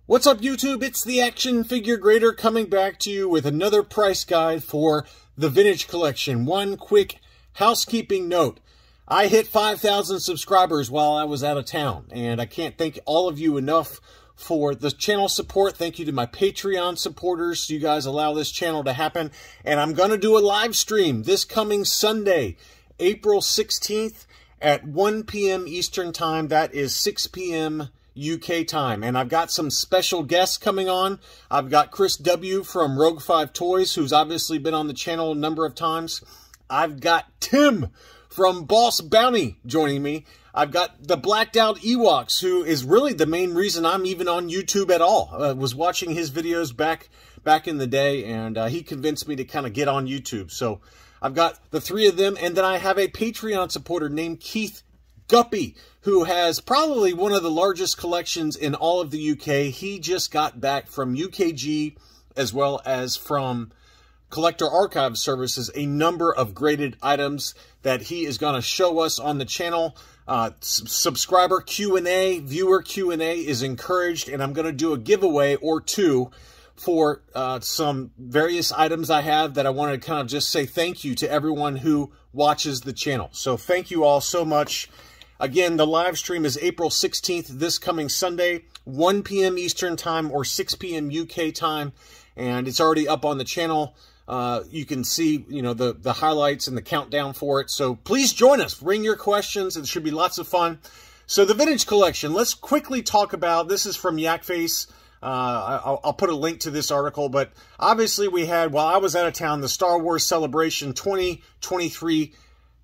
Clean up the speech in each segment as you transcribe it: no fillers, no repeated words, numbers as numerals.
What's up, YouTube? It's the Action Figure Grader coming back to you with another price guide for the Vintage Collection. One quick housekeeping note. I hit 5,000 subscribers while I was out of town, and I can't thank all of you enough for the channel support. Thank you to my Patreon supporters. You guys allow this channel to happen. And I'm going to do a live stream this coming Sunday, April 16th at 1 p.m. Eastern Time. That is 6 p.m. UK time. And I've got some special guests coming on. I've got Chris W. from Rogue 5 Toys, who's obviously been on the channel a number of times. I've got Tim from Boss Bounty joining me. I've got the Blacked Out Ewoks, who is really the main reason I'm even on YouTube at all. Was watching his videos back in the day, and he convinced me to kind of get on YouTube. So I've got the three of them, and then I have a Patreon supporter named Keith Guppy, who has probably one of the largest collections in all of the UK. He just got back from UKG as well as from Collector Archive Services, a number of graded items that he is going to show us on the channel. Subscriber Q&A, viewer Q&A is encouraged, and I'm going to do a giveaway or two for some various items I have that I want to kind of just say thank you to everyone who watches the channel. So thank you all so much. Again, the live stream is April 16th, this coming Sunday, 1 p.m. Eastern Time or 6 p.m. UK time, and it's already up on the channel. You can see, you know, the highlights and the countdown for it. So please join us. Bring your questions. It should be lots of fun. So the Vintage Collection, let's quickly talk about, this is from Yakface. I'll put a link to this article, but obviously we had, while I was out of town, the Star Wars Celebration 2023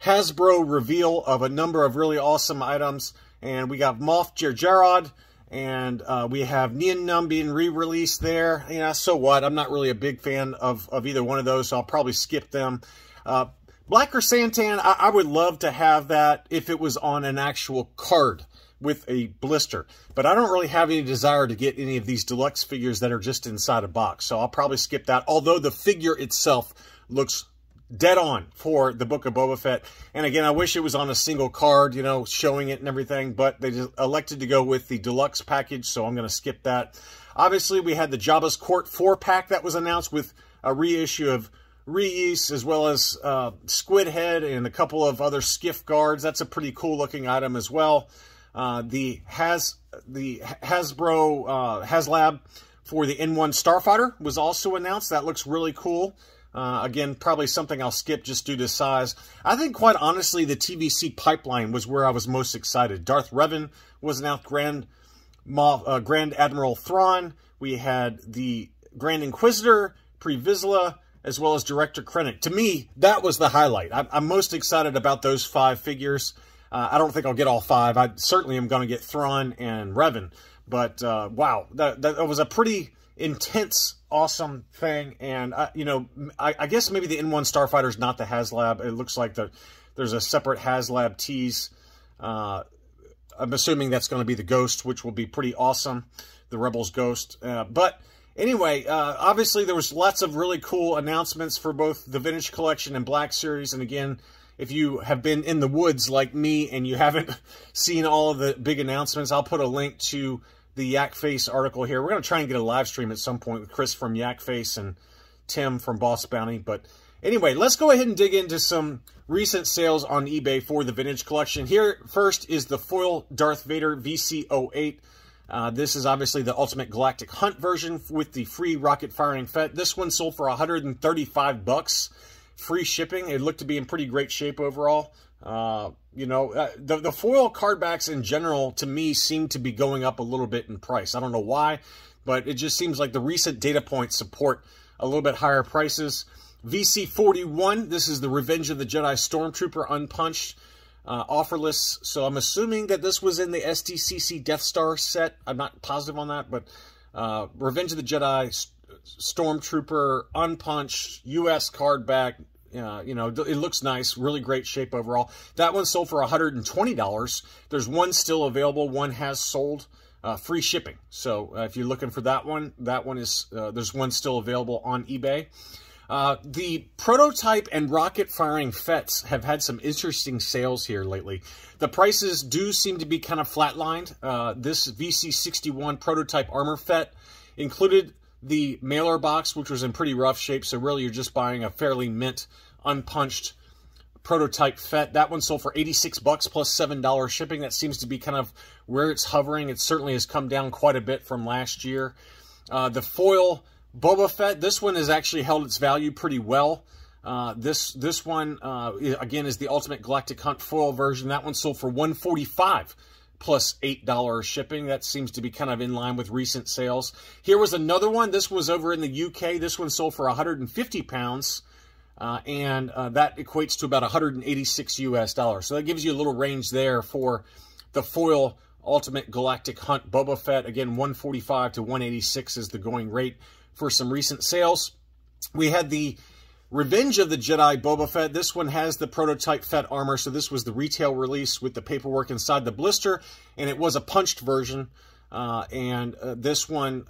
Hasbro reveal of a number of really awesome items. And we got Moff Jerjerrod, and we have Nien Nunb being re-released there. Yeah, so what? I'm not really a big fan of either one of those, so I'll probably skip them. Black Chrysanthemum, I would love to have that if it was on an actual card with a blister. But I don't really have any desire to get any of these deluxe figures that are just inside a box, so I'll probably skip that. Although the figure itself looks dead on for the Book of Boba Fett. And again, I wish it was on a single card, you know, showing it and everything, but they just elected to go with the deluxe package, so I'm going to skip that. Obviously, we had the Jabba's Court 4-pack that was announced with a reissue of Reese, as well as Squid Head and a couple of other skiff guards. That's a pretty cool looking item as well. The Hasbro HasLab for the N1 Starfighter was also announced. That looks really cool. Again, probably something I'll skip just due to size. I think, quite honestly, the TVC pipeline was where I was most excited. Darth Revan was announced, Grand Admiral Thrawn. We had the Grand Inquisitor, Pre Vizsla, as well as Director Krennic. To me, that was the highlight. I'm most excited about those 5 figures. I don't think I'll get all 5. I certainly am going to get Thrawn and Revan. But, wow, that was a pretty intense, awesome thing. And you know, I guess maybe the N1 Starfighter is not the HasLab. It looks like there's a separate HasLab tease. I'm assuming that's going to be the Ghost, which will be pretty awesome, the Rebels Ghost. But anyway, obviously there was lots of really cool announcements for both the Vintage Collection and Black Series. And again, if you have been in the woods like me and you haven't seen all of the big announcements, I'll put a link to the Yakface article here. We're going to try and get a live stream at some point with Chris from Yakface and Tim from Boss Bounty. But anyway, let's go ahead and dig into some recent sales on eBay for the Vintage Collection. Here first is the foil Darth Vader VC-08. This is obviously the Ultimate Galactic Hunt version with the free rocket firing Fett. This one sold for 135 bucks, free shipping. It looked to be in pretty great shape overall. You know, the foil card backs in general, to me, seem to be going up a little bit in price. I don't know why, but it just seems like the recent data points support a little bit higher prices. VC-41, this is the Revenge of the Jedi Stormtrooper unpunched, offerless. So I'm assuming that this was in the SDCC Death Star set. I'm not positive on that, but Revenge of the Jedi Stormtrooper unpunched, US card back. You know, it looks nice, really great shape overall. That one sold for $120. There's one still available. One has sold, free shipping. So if you're looking for that one is, there's one still available on eBay. The prototype and rocket-firing FETs have had some interesting sales here lately. The prices do seem to be kind of flatlined. This VC61 prototype armor FET included the mailer box, which was in pretty rough shape, so really you're just buying a fairly mint, unpunched prototype FET. That one sold for $86 plus $7 shipping. That seems to be kind of where it's hovering. It certainly has come down quite a bit from last year. The foil Boba Fett, this one has actually held its value pretty well. This one, again, is the Ultimate Galactic Hunt foil version. That one sold for $145 plus $8 shipping. That seems to be kind of in line with recent sales. Here was another one. This was over in the UK. This one sold for 150 pounds, and that equates to about 186 US dollars. So that gives you a little range there for the foil Ultimate Galactic Hunt Boba Fett. Again, 145 to 186 is the going rate for some recent sales. We had the Revenge of the Jedi Boba Fett. This one has the prototype Fett armor, so this was the retail release with the paperwork inside the blister, and it was a punched version, this one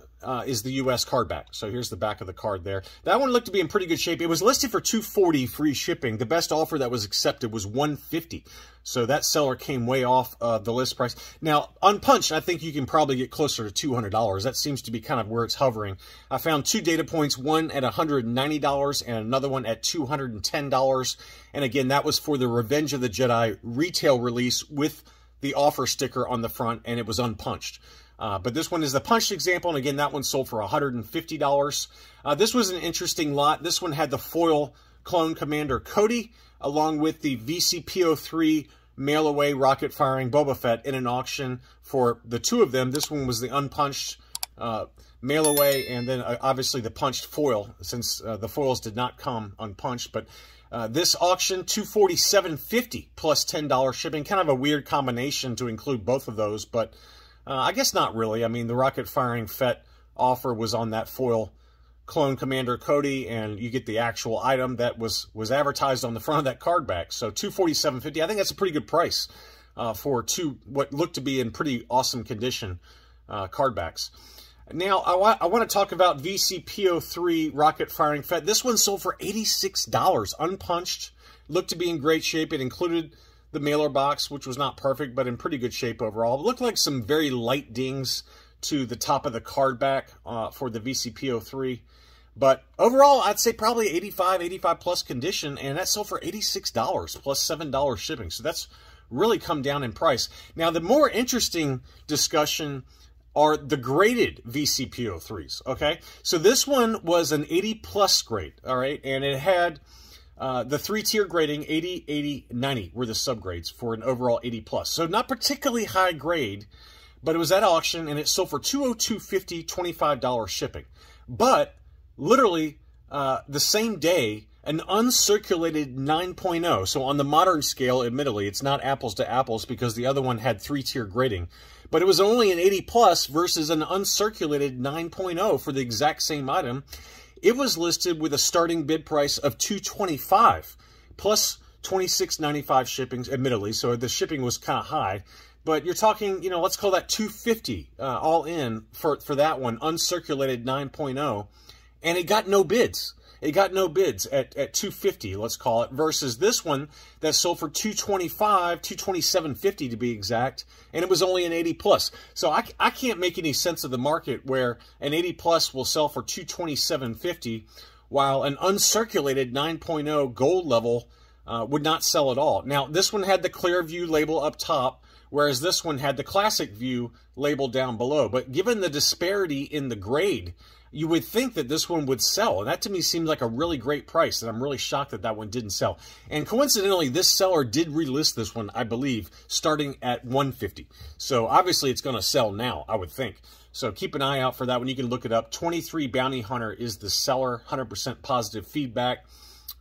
is the U.S. card back. So here's the back of the card there. That one looked to be in pretty good shape. It was listed for $240 free shipping. The best offer that was accepted was $150. So that seller came way off the list price. Now, unpunched, I think you can probably get closer to $200. That seems to be kind of where it's hovering. I found two data points, one at $190 and another one at $210. And again, that was for the Revenge of the Jedi retail release with the offer sticker on the front, and it was unpunched. But this one is the punched example, and again, that one sold for $150. This was an interesting lot. This one had the foil Clone Commander Cody, along with the VCPO3 mail-away rocket-firing Boba Fett in an auction for the two of them. This one was the unpunched mail-away, and then obviously the punched foil, since the foils did not come unpunched. But this auction, $247.50 plus $10 shipping. Kind of a weird combination to include both of those, but I guess not really. I mean, the rocket-firing Fett offer was on that foil Clone Commander Cody, and you get the actual item that was advertised on the front of that card back. So $247.50. I think that's a pretty good price for two what looked to be in pretty awesome condition card backs. Now, I want to talk about VCPO3 rocket-firing Fett. This one sold for $86, unpunched. Looked to be in great shape. It included the mailer box, which was not perfect, but in pretty good shape overall. It looked like some very light dings to the top of the card back for the VCPO3. But overall, I'd say probably 85 plus condition, and that sold for $86 plus $7 shipping. So that's really come down in price. Now, the more interesting discussion are the graded VCPO3s, okay? So this one was an 80 plus grade, all right? And it had the three-tier grading, 80, 80, 90 were the subgrades for an overall 80 plus. So not particularly high grade, but it was at auction, and it sold for $202.50, $25 shipping. But literally the same day, an uncirculated 9.0. So on the modern scale, admittedly, it's not apples to apples because the other one had three-tier grading. But it was only an 80 plus versus an uncirculated 9.0 for the exact same item. It was listed with a starting bid price of $225 plus $26.95 shipping, admittedly. So the shipping was kind of high. But you're talking, you know, let's call that $250 all in for that one, uncirculated 9.0. And it got no bids. It got no bids at $250, let's call it, versus this one that sold for $225, $227.50 to be exact, and it was only an 80 plus. So I can't make any sense of the market where an 80 plus will sell for $227.50, while an uncirculated 9.0 gold level would not sell at all. Now, this one had the clear view label up top, whereas this one had the classic view label down below. But given the disparity in the grade, you would think that this one would sell. And that to me seems like a really great price, and I'm really shocked that that one didn't sell. And coincidentally, this seller did relist this one, I believe, starting at $150. So obviously it's going to sell now, I would think. So keep an eye out for that one. You can look it up. 23 Bounty Hunter is the seller, 100% positive feedback.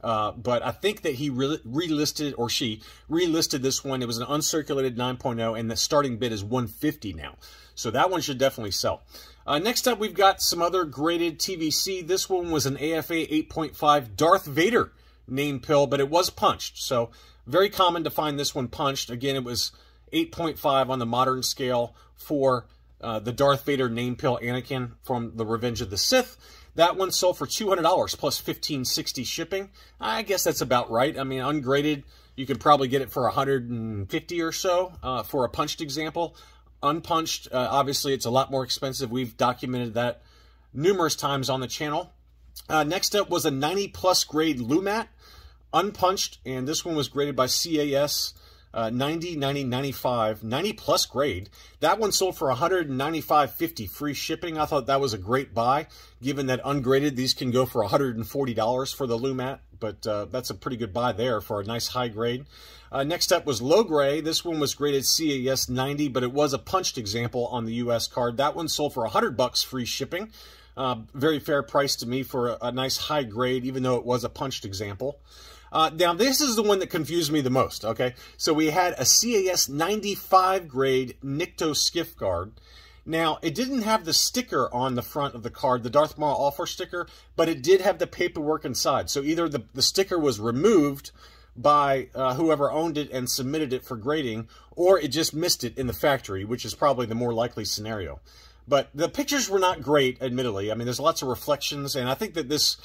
But I think that he relisted, or she relisted this one. It was an uncirculated 9.0, and the starting bid is $150 now. So that one should definitely sell. Next up, we've got some other graded TVC. This one was an AFA 8.5 Darth Vader name pill, but it was punched. So very common to find this one punched. Again, it was 8.5 on the modern scale for the Darth Vader name pill Anakin from the Revenge of the Sith. That one sold for $200 plus $15.60 shipping. I guess that's about right. I mean, ungraded, you could probably get it for $150 or so for a punched example. Unpunched, obviously, it's a lot more expensive. We've documented that numerous times on the channel. Next up was a 90+ grade Lumat, unpunched, and this one was graded by CAS 90, 90, 95, 90+ grade. That one sold for $195.50 free shipping. I thought that was a great buy, given that ungraded, these can go for $140 for the Lumat, but that's a pretty good buy there for a nice high grade. Next up was low gray. This one was graded CAS 90, but it was a punched example on the US card. That one sold for $100 free shipping. Very fair price to me for a nice high grade, even though it was a punched example. Now, this is the one that confused me the most, okay? So we had a CAS 95 grade Nikto Skiff card. Now, it didn't have the sticker on the front of the card, the Darth Maul offer sticker, but it did have the paperwork inside. So either the sticker was removed by whoever owned it and submitted it for grading, or it just missed it in the factory, which is probably the more likely scenario. But the pictures were not great, admittedly. I mean, there's lots of reflections, and I think that this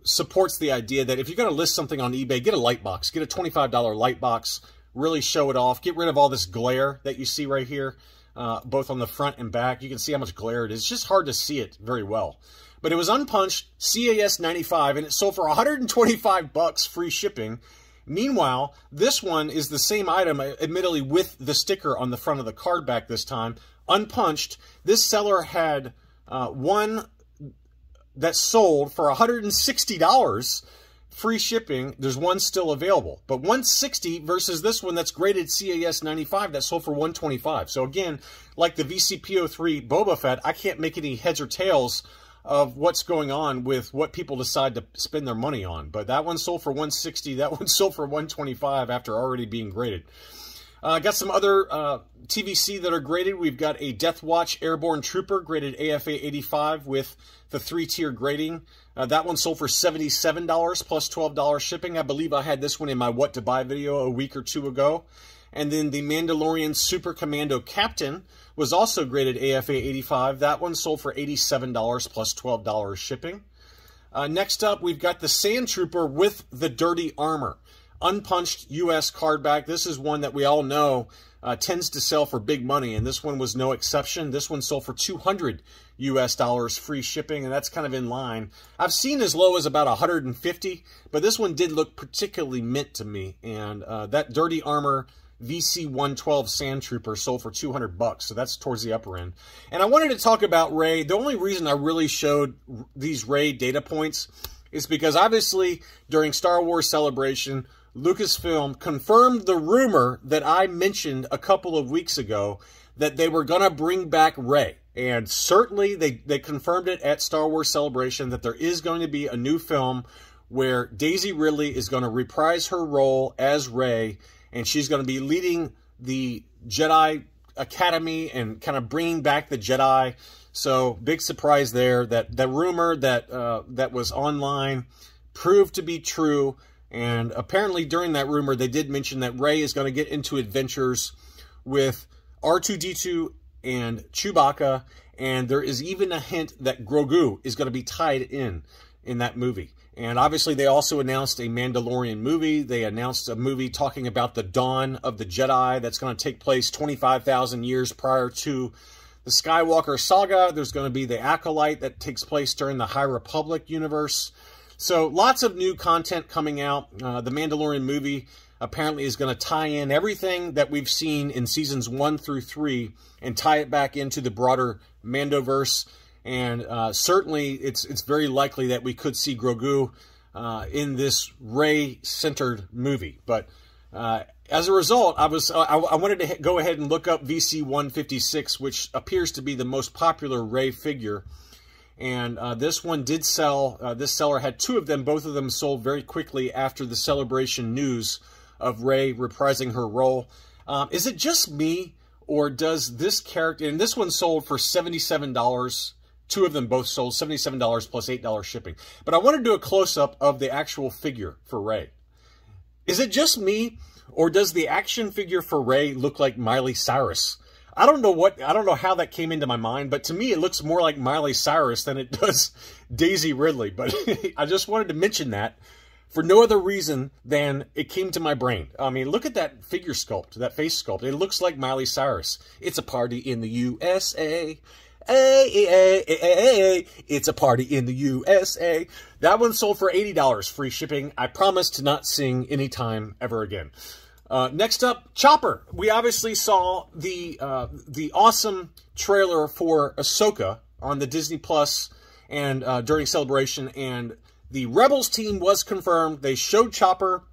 supports the idea that if you're going to list something on eBay, get a light box. Get a $25 light box. Really show it off. Get rid of all this glare that you see right here, both on the front and back. You can see how much glare it is. It's just hard to see it very well. But it was unpunched, CAS 95, and it sold for $125 free shipping. Meanwhile, this one is the same item, admittedly with the sticker on the front of the card back this time, unpunched. This seller had one that sold for $160 free shipping. There's one still available, but $160 versus this one that's graded CAS 95 that sold for $125. So again, like the VCP03 Boba Fett, I can't make any heads or tails of what's going on with what people decide to spend their money on. But that one sold for $160. That one sold for $125 after already being graded. Got some other TVC that are graded. We've got a Death Watch Airborne Trooper graded AFA 85 with the 3-tier grading. That one sold for $77 plus $12 shipping. I believe I had this one in my What to Buy video a week or two ago. And then the Mandalorian Super Commando Captain was also graded AFA 85. That one sold for $87 plus $12 shipping. Next up, we've got the Sand Trooper with the Dirty Armor. Unpunched US card back. This is one that we all know tends to sell for big money, and this one was no exception. This one sold for $200 US free shipping, and that's kind of in line. I've seen as low as about $150, but this one did look particularly mint to me, and that Dirty Armor VC-112 Sand Trooper sold for $200, so that's towards the upper end. And I wanted to talk about Rey. The only reason I really showed these Rey data points is because obviously during Star Wars Celebration, Lucasfilm confirmed the rumor that I mentioned a couple of weeks ago that they were going to bring back Rey. And certainly they confirmed it at Star Wars Celebration that there is going to be a new film where Daisy Ridley is going to reprise her role as Rey, and she's going to be leading the Jedi Academy and kind of bringing back the Jedi. So big surprise there that the rumor that that was online proved to be true. And apparently during that rumor, they did mention that Rey is going to get into adventures with R2-D2 and Chewbacca. And there is even a hint that Grogu is going to be tied in that movie. And obviously they also announced a Mandalorian movie. They announced a movie talking about the dawn of the Jedi that's going to take place 25,000 years prior to the Skywalker saga. There's going to be the Acolyte that takes place during the High Republic universe. So lots of new content coming out. The Mandalorian movie apparently is going to tie in everything that we've seen in seasons 1 through 3 and tie it back into the broader Mandoverse. And certainly it's very likely that we could see Grogu in this Rey-centered movie. But as a result, I wanted to go ahead and look up VC-156, which appears to be the most popular Rey figure. And this one did sell. This seller had 2 of them. Both of them sold very quickly after the Celebration news of Rey reprising her role. Is it just me, or does this character... And this one sold for $77. 2 of them both sold $77 plus $8 shipping. But I want to do a close-up of the actual figure for Rey. Is it just me, or does the action figure for Rey look like Miley Cyrus? I don't know how that came into my mind, but to me it looks more like Miley Cyrus than it does Daisy Ridley. But I just wanted to mention that for no other reason than it came to my brain. I mean, look at that figure sculpt, that face sculpt. It looks like Miley Cyrus. It's a party in the USA. It's a party in the USA. That one sold for $80, free shipping. I promise to not sing anytime ever again. Next up, Chopper. We obviously saw the awesome trailer for Ahsoka on the Disney Plus and during Celebration, and the Rebels team was confirmed. They showed Chopper.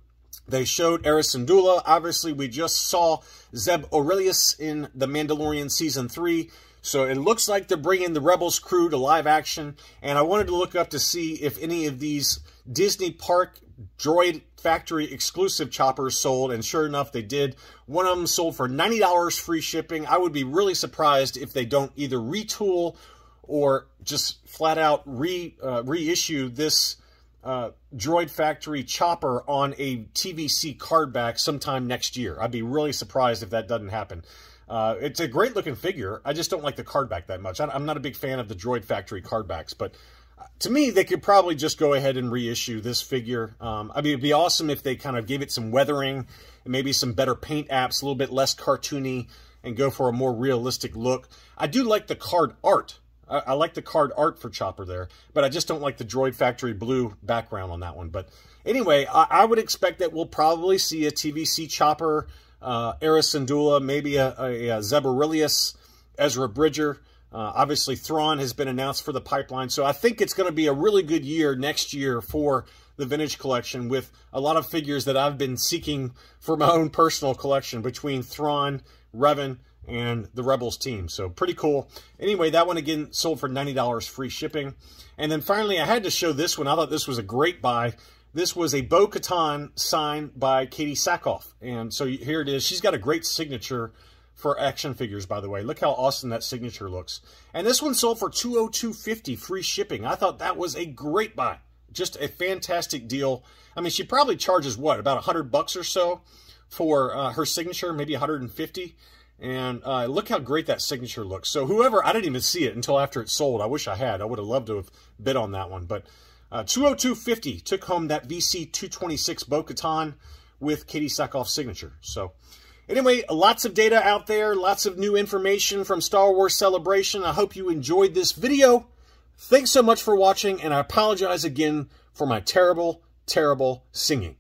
They showed Aira Syndulla. Obviously, we just saw Zeb Orrelios in The Mandalorian Season 3. So it looks like they're bringing the Rebels crew to live action. And I wanted to look up to see if any of these Disney Park Droid Factory exclusive choppers sold. And sure enough, they did. One of them sold for $90 free shipping. I would be really surprised if they don't either retool or just flat out reissue this Droid Factory chopper on a TVC card back sometime next year. I'd be really surprised if that doesn't happen. It's a great looking figure. I just don't like the card back that much. I'm not a big fan of the Droid Factory card backs, but to me, they could probably just go ahead and reissue this figure. I mean, it'd be awesome if they kind of gave it some weathering and maybe some better paint apps, a little bit less cartoony, and go for a more realistic look. I do like the card art. I like the card art for Chopper there, but I just don't like the Droid Factory blue background on that one. But anyway, I would expect that we'll probably see a TVC Chopper, Aira Syndulla, maybe a Zeb Orrelios, Ezra Bridger. Obviously, Thrawn has been announced for the pipeline. So I think it's going to be a really good year next year for the Vintage Collection with a lot of figures that I've been seeking for my own personal collection between Thrawn, Revan, and the Rebels team. So pretty cool. Anyway, that one again sold for $90 free shipping. And then finally, I had to show this one. I thought this was a great buy. This was a Bo-Katan signed by Katie Sackhoff. And so here it is. She's got a great signature for action figures, by the way. Look how awesome that signature looks. And this one sold for $202.50 free shipping. I thought that was a great buy. Just a fantastic deal. I mean, she probably charges, what, about $100 or so for her signature, maybe $150. And look how great that signature looks. So whoever, I didn't even see it until after it sold. I wish I had. I would have loved to have bid on that one. But $202.50 took home that VC 226 Bo-Katan with Katie Sackhoff's signature. So anyway, lots of data out there, lots of new information from Star Wars Celebration. I hope you enjoyed this video. Thanks so much for watching, and I apologize again for my terrible, terrible singing.